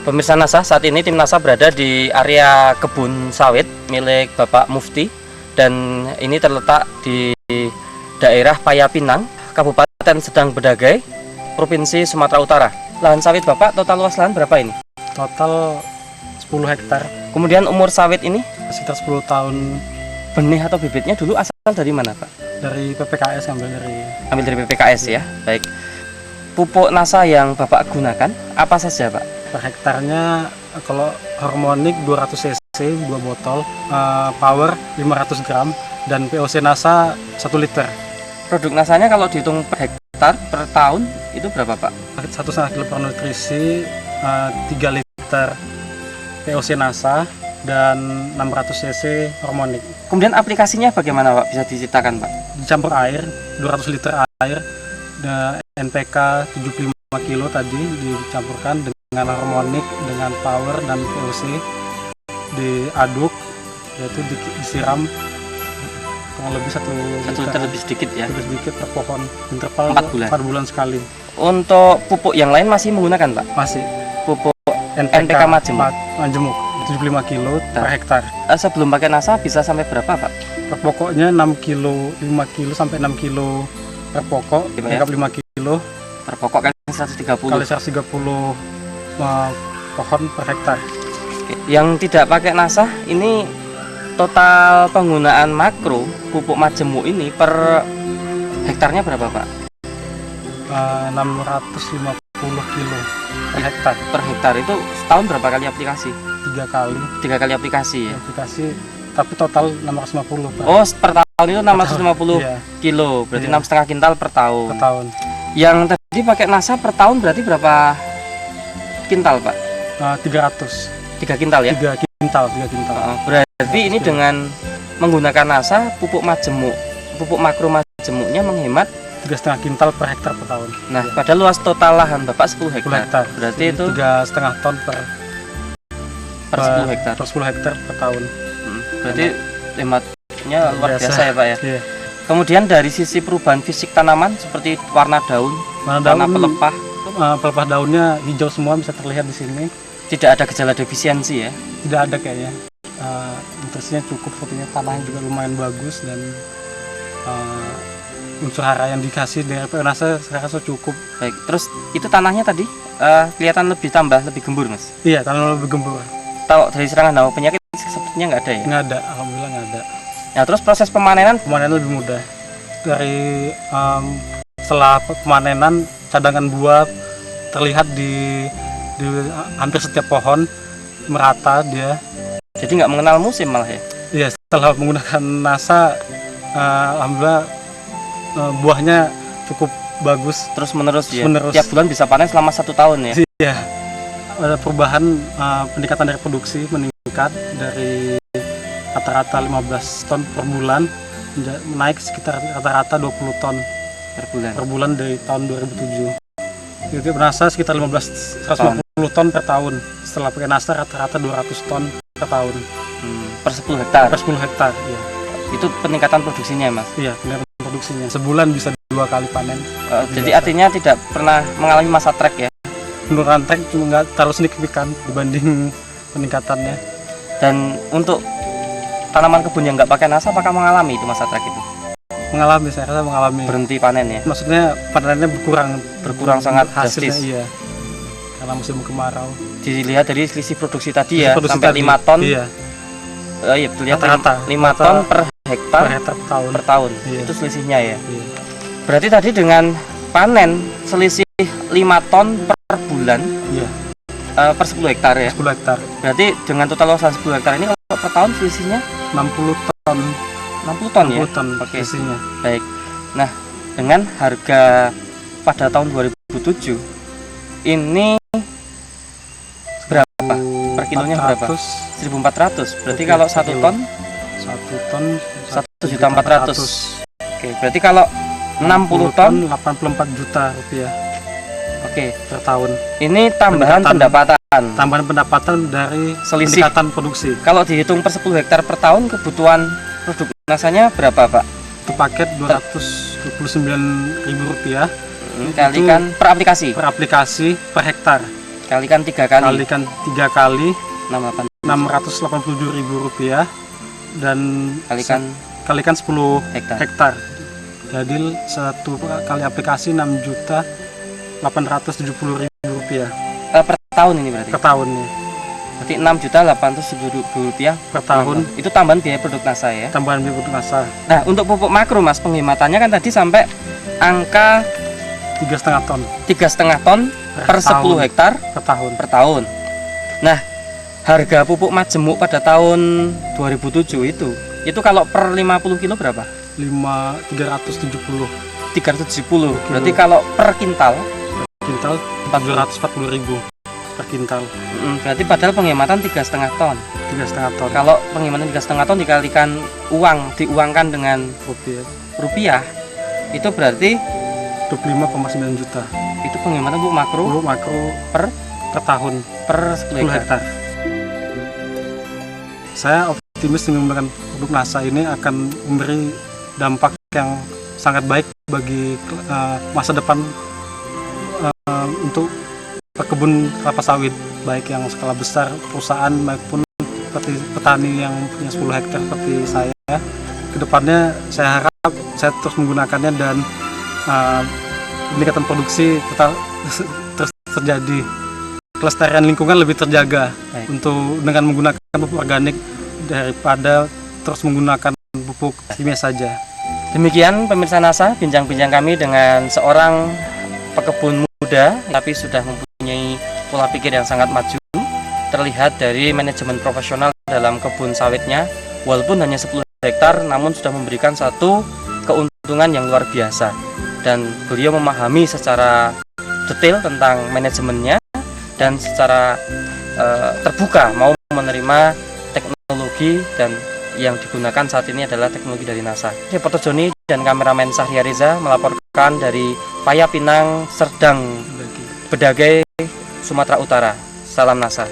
Pemirsa NASA, saat ini tim NASA berada di area kebun sawit milik Bapak Mufti, dan ini terletak di daerah Payapinang, Kabupaten Sedang Bedagai, Provinsi Sumatera Utara. Lahan sawit Bapak, total luas lahan berapa ini? Total 10 hektar. Kemudian umur sawit ini? Sekitar 10 tahun. Benih atau bibitnya dulu asal dari mana Pak? Dari PPKS, Ambil dari PPKS ya. Baik. Pupuk NASA yang Bapak gunakan apa saja Pak? Per hektarnya kalau harmonik 200 cc 2 botol, power 500 gram, dan POC NASA 1 liter. Produk NASA-nya kalau dihitung per hektar per tahun itu berapa Pak? 1,5 kilo per nutrisi, 3 liter POC NASA, dan 600 cc harmonik. Kemudian aplikasinya bagaimana Pak? Bisa diceritakan Pak? Dicampur air 200 liter air, dan NPK 75 kilo tadi dicampurkan dengan harmonik, dengan power dan POC, diaduk, yaitu disiram kurang lebih 1 liter lebih sedikit ya. Lebih sedikit per pohon, interval 4 bulan sekali. Untuk pupuk yang lain masih menggunakan Pak? Masih. Pupuk NPK Majemuk 75 kilo per hektar. Sebelum pakai NASA bisa sampai berapa Pak? Per pokoknya 6 kilo, 5 kilo sampai 6 kilo per pokok, ya? 5 kilo per pokok kan 130 kali 130 pohon per hektar. Yang tidak pakai NASA ini total penggunaan makro pupuk majemuk ini per hektarnya berapa Pak? 650 kilo per hektar. Per hektar itu setahun berapa kali aplikasi? 3 kali. 3 kali aplikasi ya? Aplikasi, tapi total 650 per. Oh, per tahun itu 650 iya. kilo, berarti Iya. 6,5 kintal per tahun. Per tahun. Yang tadi pakai NASA per tahun berarti berapa kintal Pak? 300. 3 kintal ya? 3 kintal. Berarti ini dengan menggunakan NASA, pupuk makro majemuknya menghemat 3,5 kintal per hektar per tahun. Nah, pada luas total lahan Bapak 10 hektar. Berarti itu 3,5 ton per 10 hektar. Per 10 hektar per tahun. Berarti hematnya luar biasa ya Pak ya. Iya. Kemudian dari sisi perubahan fisik tanaman seperti warna daun, warna pelepah. Pelepah daunnya hijau semua, bisa terlihat di sini. Tidak ada gejala defisiensi ya? Tidak ada kayaknya. Nutrisinya cukup, sepertinya tanahnya juga lumayan bagus, dan unsur hara yang dikasih dari NASA saya rasa cukup. Baik, terus itu tanahnya tadi kelihatan lebih gembur Mas? Iya, tanah lebih gembur. Tahu dari serangan hama penyakit sepertinya nggak ada ya? Nggak ada, alhamdulillah nggak ada. Nah, terus proses pemanenan lebih mudah. Dari setelah pemanenan, cadangan buah terlihat di hampir setiap pohon, merata dia. Jadi nggak mengenal musim malah ya? Iya, setelah menggunakan NASA, alhamdulillah buahnya cukup bagus. Terus menerus ya? Menerus. Tiap bulan bisa panen selama 1 tahun ya? Iya, ada perubahan, peningkatan reproduksi meningkat dari rata-rata 15 ton per bulan, naik sekitar rata-rata 20 ton per bulan dari tahun 2007. Jadi NASA sekitar 150 ton per tahun. Setelah pakai NASA rata-rata 200 ton per tahun. Per 10 hektar? Per 10 hektar, iya. Itu peningkatan produksinya Mas? Iya, peningkatan produksinya. Sebulan bisa 2 kali panen. Jadi artinya tidak pernah mengalami masa trek ya? Penurunan trek cuma nggak terlalu signifikan dibanding peningkatannya. Dan untuk tanaman kebun yang nggak pakai NASA, apakah mengalami itu masa trek itu? Mengalami, saya rasa mengalami. Berhenti panen ya? Maksudnya panennya berkurang sangat hasilnya, drastis. iya. Karena musim kemarau. Dilihat dari selisih produksi tadi ya, produksi sampai tadi, 5 ton. Iya. Iya, terlihat Rata-rata 5 ton per hektar per tahun. Iya. Itu selisihnya ya. Iya. Berarti tadi dengan panen selisih 5 ton per bulan. Iya. Per 10 hektar ya. 10 hektar. Berarti dengan total luasan 10 hektar ini kalau per tahun selisihnya 60 ton. 60 ton ya? 60 ton selisihnya. Baik. Nah, dengan harga pada tahun 2007 ini berapa? Per kilonya berapa? 1.400. Berarti kalau 1 ton 1.400.000. Oke, berarti kalau 60 ton 84 juta rupiah. Oke, per tahun. Ini tambahan pendapatan. Tambahan pendapatan dari selisih peningkatan produksi. Kalau dihitung per 10 hektar per tahun, kebutuhan produk NASA-nya berapa, Pak? Itu paket Rp229.000. Kalikan per aplikasi. Per aplikasi per hektar. Kalikan 3 kali. Kalikan 3 kali 68. Rp687.000 dan kalikan 10 hektar. Jadi satu kali aplikasi Rp6.870.000 Per tahun ini berarti. per tahun nih. Berarti Rp6.870.000 Per tahun. Itu tambahan biaya produk NASA ya. Tambahan biaya produk NASA Nah, untuk pupuk makro Mas, penghematannya kan tadi sampai angka 3,5 ton 3,5 ton per 10 hektar per tahun. per tahun. Nah, harga pupuk majemuk pada tahun 2007 itu kalau per 50 kilo berapa? 370 370. Berarti kalau per kintal kintal 440.000 per kintal. Berarti padahal penghematan 3,5 ton. 3,5 ton Kalau penghematan 3,5 ton dikalikan diuangkan dengan rupiah, itu berarti 25,9 juta. itu penghematan pupuk makro Pupuk makro per tahun per 10 10 hektar. hektar. Saya optimis menggunakan produk NASA ini akan memberi dampak yang sangat baik bagi masa depan untuk kebun kelapa sawit, baik yang skala besar perusahaan maupun seperti petani yang punya 10 hektar seperti saya. Kedepannya saya harap saya terus menggunakannya dan peningkatan produksi tetap terus terjadi. Kelestarian lingkungan lebih terjaga untuk dengan menggunakan pupuk organik daripada terus menggunakan pupuk kimia saja. Demikian pemirsa NASA, bincang-bincang kami dengan seorang pekebun muda tapi sudah mempunyai pola pikir yang sangat maju. Terlihat dari manajemen profesional dalam kebun sawitnya, walaupun hanya 10 hektar namun sudah memberikan satu keuntungan yang luar biasa. Dan beliau memahami secara detail tentang manajemennya dan secara terbuka mau menerima teknologi dan yang digunakan saat ini adalah teknologi dari NASA. Reporter Joni dan kameramen Sahria Reza melaporkan dari Paya Pinang, Serdang, Bedagai, Sumatera Utara. Salam NASA.